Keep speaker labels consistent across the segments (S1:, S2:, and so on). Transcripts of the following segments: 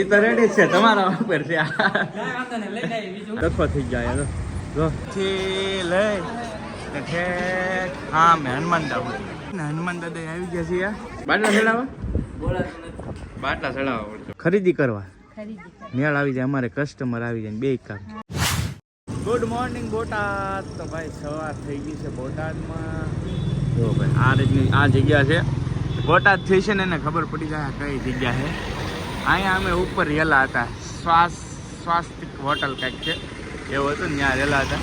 S1: એ તો રેડી છે તમારા ઉપર છે લખો થઈ જાય લઈ હા મેં હનુમાન દાદા આવી ગયા છીએ બાટલા ચડાવવા ખરીદી કરવા મેળ આવી જાય અમારે કસ્ટમર આવી જાય બે કામ. Good morning Botad. તો ભાઈ સવાર થઈ ગઈ છે બોટાદમાં. જો ભાઈ આ રીતની આ જગ્યા છે બોટાદ થઈ છે ને એને ખબર પડી જાય કઈ જગ્યા છે. અહીંયા અમે ઉપર રહેલા હતા સ્વાસ્તિક હોટલ કંઈક છે એવું હતું ને ત્યાં રહેલા હતા.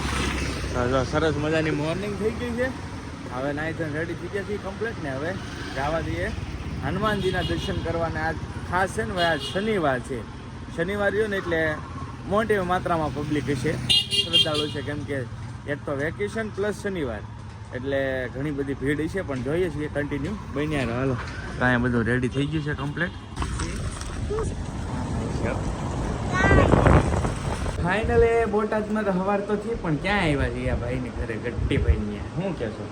S1: તો સરસ મજાની મોર્નિંગ થઈ ગઈ છે. હવે નાઈ ધોઈને રેડી થઈ ગયા છીએ કમ્પ્લીટ ને હવે જવા દઈએ હનુમાનજીના દર્શન કરવાને. આજ ખાસ છે ને ભાઈ આજ શનિવાર છે. શનિવાર રહ્યો ને એટલે મોટી માત્રામાં પબ્લિક હશે શ્રદ્ધાળુ છે કેમ કે એક તો વેકેશન પ્લસ શનિવાર એટલે ઘણી બધી ભીડ છે પણ જોઈએ છીએ કન્ટિન્યુ બન્યા રહે. હાલો કાંઈ બધું રેડી થઈ ગયું છે કમ્પ્લીટ. ફાઇનલી બોટાદમાં તો સવાર તો થઈ પણ ક્યાં આવ્યા છે આ ભાઈની ઘરે ગટ્ટીભાઈ શું કહેશો?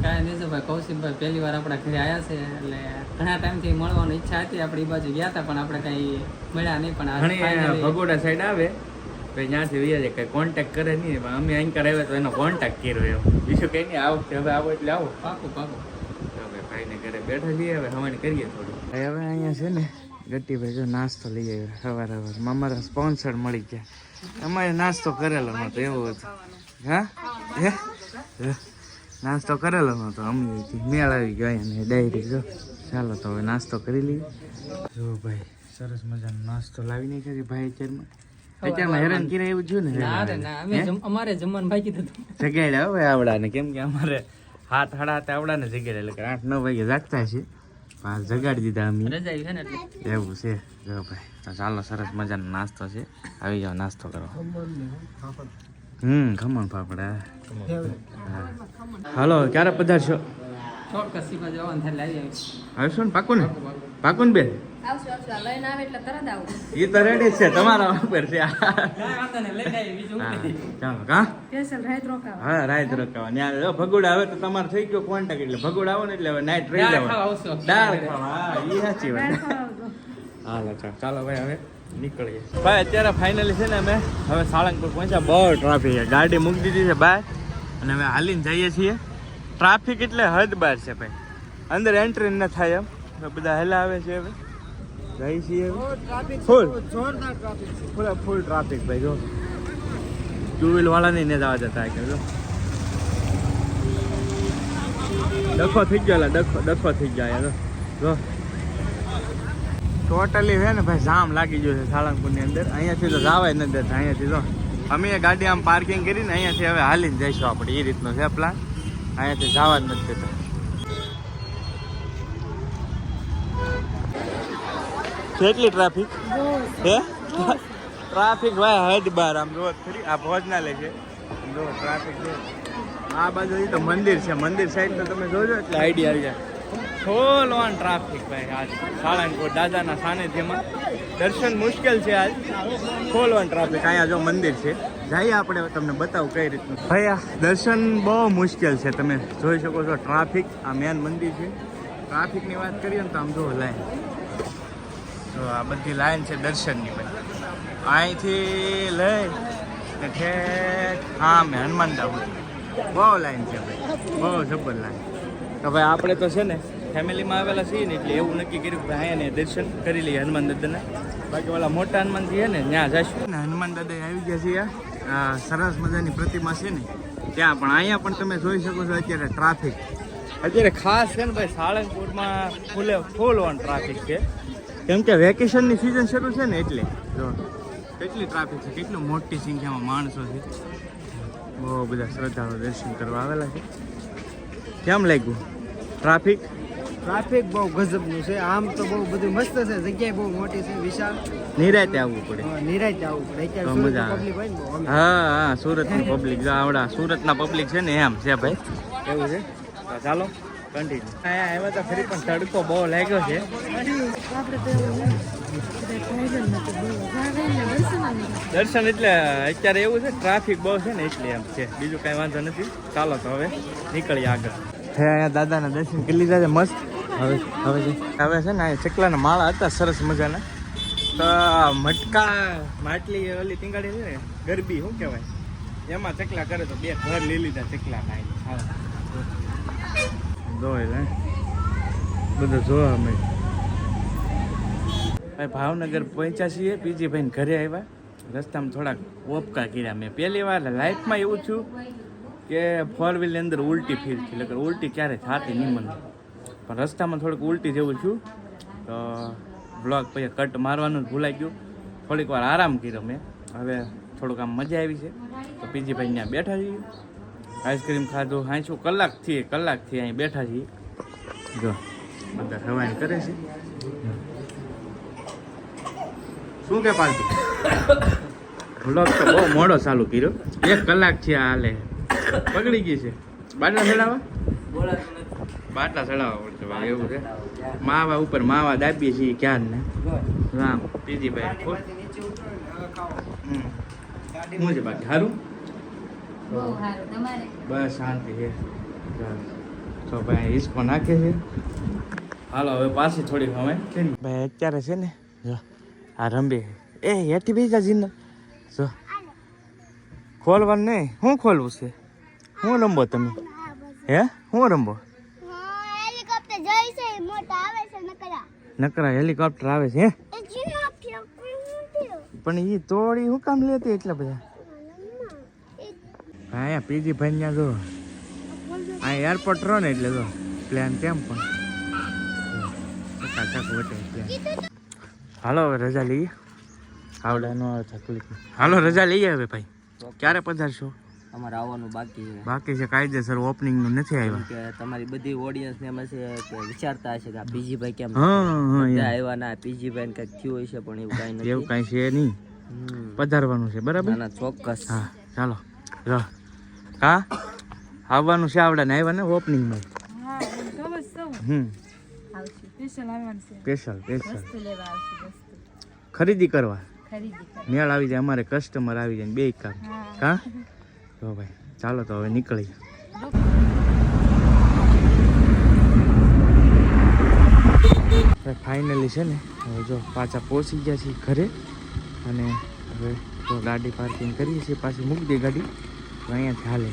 S2: કાંઈ નહીં ભાઈ કૌશિકભાઈ પહેલી વાર આપણા ઘરે આવ્યા છે એટલે ઘણા ટાઈમથી મળવાની ઈચ્છા હતી. આપણે એ બાજુ ગયા હતા પણ આપણે કંઈ મળ્યા નહીં. પણ
S1: ભગોડા સાઈડ આવે પછી ત્યાંથી વૈયા જાય કંઈ કોન્ટેક્ટ કરે નહીં. અમે અહીં આવ્યા તો એનો કોન્ટેક્ટ કર્યો એમ બીજું કંઈ નહીં. આ વખતે હવે આવો એટલે આવો
S2: પાકું પાકું.
S1: હવે ભાઈને ઘરે બેઠા છીએ હવે હવાની કરીએ થોડું. હવે અહીંયા છે ને ગટ્ટીભાઈ જો નાસ્તો લઈ આવ્યા સવાર અમારા સ્પોન્સર મળી ગયા. અમારે નાસ્તો કરેલો નહોતો એવું હતું. હા નાસ્તો કરેલો નહોતો અમે મેળ આવી ગયો અહીંયા ડાયરી જો. ચાલો તો હવે નાસ્તો કરી લઈએ. જો ભાઈ સરસ મજાનો નાસ્તો લાવી નહીં કરી ભાઈ અત્યારમાં હેરાન કર્યા એવું થયું ને.
S2: અમારે જમવાનું બાકી હતું
S1: જગાડ્યા હવે આવડાને કેમ કે અમારે 7:30 આવડાને જગાડ્યા એટલે 8-9 વાગે જાગતા છે. જગાડી દીધા અમે
S2: રજા આવી છે ને એટલે
S1: એવું છે. જો ભાઈ તો ચાલો સરસ મજાનો નાસ્તો છે આવી જાઓ નાસ્તો કરો. ખમણ ફાફડા. હાલો ક્યારે પધારશો?
S2: ચોક્કસી જવાનું થાય લાવી
S1: આવશો ને પાકું ને પાકું ને બેન? એ તો રેડી છે તમારા ઉપર છે. ચાલો હા રાત રોકાવા ત્યાં ભગોડા હવે તો તમારે થઈ ગયો કોન્ટેક્ટ એટલે ભગોડા આવો ને એટલે હવે નાઈટ રહી જાવ દાળ ખાવા. એ સાચી વાત. હાલો ચાલો ભાઈ હવે નીકળીએ ભાઈ. અત્યારે ફાઇનલી છે ને અમે હવે સાળંગપુર પહોંચ્યા. બહુ ટ્રાફિક છે. ગાડી મૂકી દીધી છે બહાર અને અમે હાલીને જઈએ છીએ. ટ્રાફિક એટલે હદ બહાર છે ભાઈ. અંદર એન્ટ્રી ન થાય એમ બધા હેલા આવે છે હવે જઈ છીએ ફૂલ ફૂલ ટ્રાફિક ભાઈ. જો ટુ વ્હીલ વાળાને ને જવા જતા કે જો ડખો થઈ ગયો ડખો થઈ ગયા જો ટોટલી છે ને ભાઈ જામ લાગી ગયો છે સાળંગપુરની અંદર. અહીંયાથી તો જવાય નથી દેતા. અહીંયાથી તો અમે ગાડી આમ પાર્કિંગ કરીને અહીંયાથી હવે હાલીને જઈશું આપણે. એ રીતનો છે પ્લાન. અહીંયાથી જવા જ નથી દેતા. કેટલી ટ્રાફિક હે? ટ્રાફિક ભાઈ હદ બાર. આમ જો ખરી આ ભોજનાલય છે જો ટ્રાફિક છે. આ બાજુ તો મંદિર છે. મંદિર સાઈડ તો તમે જોજો એટલે આઈડિયા આવી જાય. ફૂલ ઓન ટ્રાફિક ભાઈ આજ સાળંગપુર દાદાના સાનિધ્યમાં. દર્શન મુશ્કેલ છે આજ. Full on traffic. અહીંયા જો મંદિર છે જઈએ આપણે તમને બતાવું કઈ રીતનું. ભાઈ આ દર્શન બહુ મુશ્કેલ છે. તમે જોઈ શકો છો ટ્રાફિક. આ મેન મંદિર છે. ટ્રાફિકની વાત કરીએ ને તો આમ જો લાઈન તો આ બધી લાઈન છે દર્શનની ભાઈ. અહીંથી લઈ ઠેઠ હા મેં હનુમાન દાદા બહુ લાઈન છે ભાઈ. બહુ જબર લાઈન. તો ભાઈ આપણે તો છે ને ફેમિલીમાં આવેલા છીએ ને એટલે એવું નક્કી કર્યું કે અહીંયા ને દર્શન કરી લઈએ હનુમાન દાદાના. બાકી ઓલા મોટા હનુમાનજી છે ને ત્યાં જઈશું ને. હનુમાન દાદા આવી ગયા છીએ. સરસ મજાની પ્રતિમા છે ને ત્યાં પણ. અહીંયા પણ તમે જોઈ શકો છો અત્યારે ટ્રાફિક અત્યારે ખાસ છે ને ભાઈ સાળંગપુરમાં ફૂલ ઓન ટ્રાફિક છે કેમ કે વેકેશનની સિઝન શરૂ છે ને એટલે જો કેટલી ટ્રાફિક છે. કેટલી મોટી સંખ્યામાં માણસો છે. બહુ બધા શ્રદ્ધાળુ દર્શન કરવા આવેલા છે. કેમ લાગ્યું ટ્રાફિક?
S3: ટ્રાફિક બહુ ગજબનું છે. આમ તો બહુ બધું મસ્ત છે. જગ્યાએ બહુ મોટી છે વિશાળ.
S1: નિરાતે આવવું પડે.
S3: નિરાતે આવવું પડે.
S1: તો મજા આવે. હા સુરતની પબ્લિક આવડા સુરતના પબ્લિક છે ને એમ છે ભાઈ. એવું છે. ચાલો કન્ટિન્યુ. અહીંયા આવ્યા તો ફરી પણ તડકો બહુ લાગ્યો છે. દર્શન એટલે અત્યારે એવું છે ટ્રાફિક બહુ છે ને એટલે એમ છે. બીજું કાંઈ વાંધો નથી. ચાલો તો હવે નીકળીએ આગળ. અહીંયા દાદાના દર્શન કરી લીધા છે મસ્ત. હવે છે ને આ ચકલાના માળા હતા સરસ મજાના. તો મટકા માટલી ઓલી ટીંગાડી છે ને ગરબી શું કહેવાય એમાં ચકલા કરે તો 2 ઘર લઈ લીધા ચકલા ના. જોઈ લે બધું જોવા અમે ભાઈ ભાવનગર પહોંચ્યા છીએ. પીજી ભાઈને ઘરે આવ્યા. રસ્તામાં થોડાક ઓપકા કર્યા. મેં પહેલી વાર લાઈફમાં એવું થયું કે 4 વ્હીલની અંદર ઉલટી ફીલ થઈ. એટલે ઉલટી ક્યારે થતી નહીં મને, પણ રસ્તામાં થોડુંક ઉલટી જેવું છું. તો બ્લોગ પછી કટ મારવાનું જ ભૂલાઈ ગયું. થોડીક વાર આરામ કર્યો મેં. હવે થોડુંક આમ મજા આવી છે. તો પીજી ભાઈ ત્યાં બેઠા છીએ. આઈસ્ક્રીમ ખાધું. 80 કલાકથી અહીં બેઠા છીએ. જો બધા હવાઈ કરે છે. શું કે પાલતી બ્લોગ તો બહુ મોડો ચાલુ કર્યો. 1 કલાક છે હાલે. પકડી ગઈ છે. બાટલા ચડાવવા પડશે ભાઈ. એવું છે. માવા ઉપર માવા દાબીએ છીએ ક્યાં ને રામ. પીજી ભાઈ શું છે બાકી સારું? બસ શાંતિ છે. તો ભાઈ હિસકો નાખે છે. હાલો હવે પાછી થોડીક અમે ભાઈ અત્યારે છે ને આ રંબે એ હેઠી બેસા જીને જો ખોલવાનું નહીં. શું ખોલવું છે? શું રમવો તમે? હે શું રમવો? નકરા હેલિકોપ્ટર આવે છે. પણ એ તોડી હું કામ લેતી એટલા બધા? હા પીજી ભાઈ ત્યાં જો આ એરપોર્ટ રહો ને એટલે જો પ્લેન કેમ પણ ચકાચક વટે પ્લેન. હાલો હવે રજા લઈએ. આવડા નો તકલીફ. હાલો રજા લઈએ હવે ભાઈ. ક્યારે પધારશો?
S2: અમારે આવવાનું
S1: બાકી છે. કાયદેસર ઓપનિંગ નું નથી આવ્યા.
S2: કે તમારી બધી ઓડિયન્સ ને એમ છે કે વિચારતા હશે કે આ પીજી ભાઈ કેમ
S1: હા
S2: આવ્યા ના પીજી ભાઈ કંઈક થયું હશે, પણ એવું કાંઈ નથી.
S1: એવું કાંઈ છે નહીં. પધારવાનું છે બરાબર?
S2: ના ચોક્કસ.
S1: હા ચાલો રો કા આવવાનું છે. આવડા ને આવ્યા ને ઓપનિંગમાં. સ્પેશિયલ ખરીદી કરવા મેળ આવી જાય. અમારે કસ્ટમર આવી જાય 2 કામ કા. તો ભાઈ ચાલો તો હવે નીકળી. ફાઇનલી છે ને હવે જો પાછા પહોંચી ગયા છીએ ઘરે. અને હવે તો ગાડી પાર્કિંગ કરીએ છીએ. પાછી મૂકી દે ગાડી. અહીંયાથી હાલે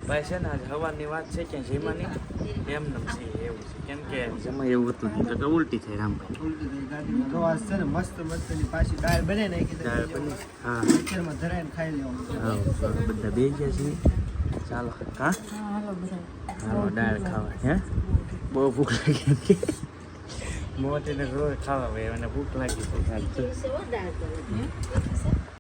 S1: ભાઈ છે ને આજ હવાની વાત છે કે જેમાંની એમને છે એવું છે. કેમ કે જેમાં એવું હતું તો ઉલટી થઈ રામભાઈ.
S3: ગવાસ છે ને મસ્ત મસ્તની પાછી દાળ બને નાખી દે.
S1: દાળ બની. હા
S3: મિક્સરમાં ધરાઈને ખાઈ લેવાનું.
S1: હા બધા બે ગયા છીએ. ચાલો હા હાલો દાળ ખાવા. હે બહુ ભૂખ લાગી. મોતીને રોજ ખાવા ભાઈ. અને ભૂખ લાગી છે.